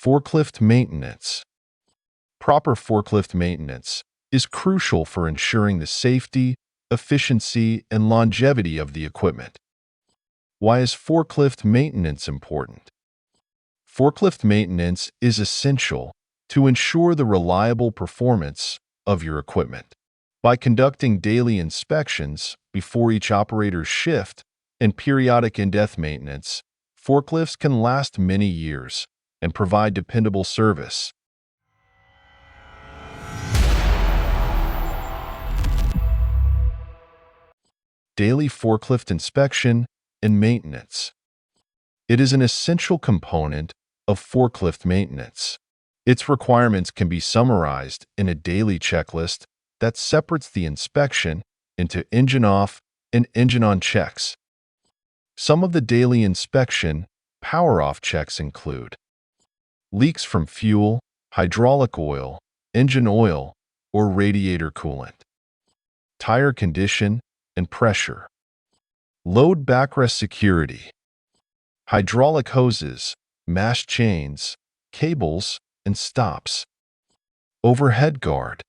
Forklift maintenance. Proper forklift maintenance is crucial for ensuring the safety, efficiency, and longevity of the equipment. Why is forklift maintenance important? Forklift maintenance is essential to ensure the reliable performance of your equipment. By conducting daily inspections before each operator's shift and periodic in-depth maintenance, forklifts can last many years and provide dependable service. Daily forklift inspection and maintenance. It is an essential component of forklift maintenance. Its requirements can be summarized in a daily checklist that separates the inspection into engine off and engine on checks. Some of the daily inspection power off checks include leaks from fuel, hydraulic oil, engine oil, or radiator coolant, tire condition and pressure, load backrest security, hydraulic hoses, mash chains, cables, and stops, overhead guard.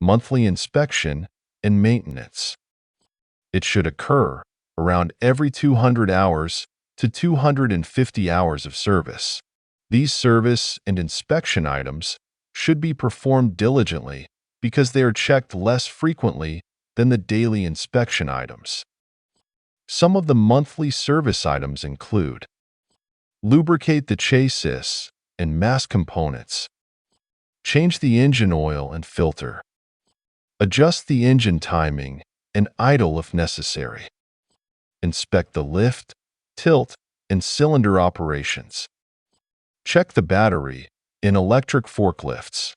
Monthly inspection and maintenance. It should occur around every 200 hours to 250 hours of service. These service and inspection items should be performed diligently because they are checked less frequently than the daily inspection items. Some of the monthly service items include lubricate the chassis and mass components, change the engine oil and filter, adjust the engine timing and idle if necessary, inspect the lift, tilt, and cylinder operations, check the battery in electric forklifts.